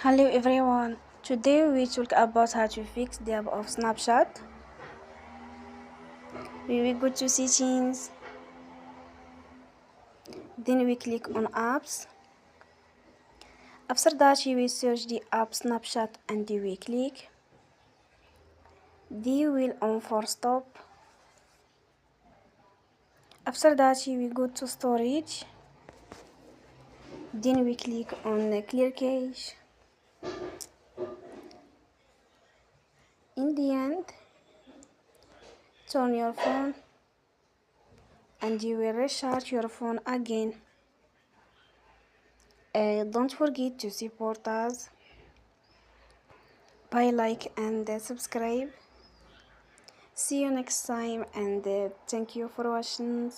Hello everyone. Today we talk about how to fix the app of Snapchat. We will go to settings, then we click on apps. After that we will search the app Snapchat and we click. Then we will on Forcestop. After that we will go to storage. Then we click on clear cache. In the end, turn your phone and you will restart your phone again. Don't forget to support us by like and subscribe. See you next time and thank you for watching.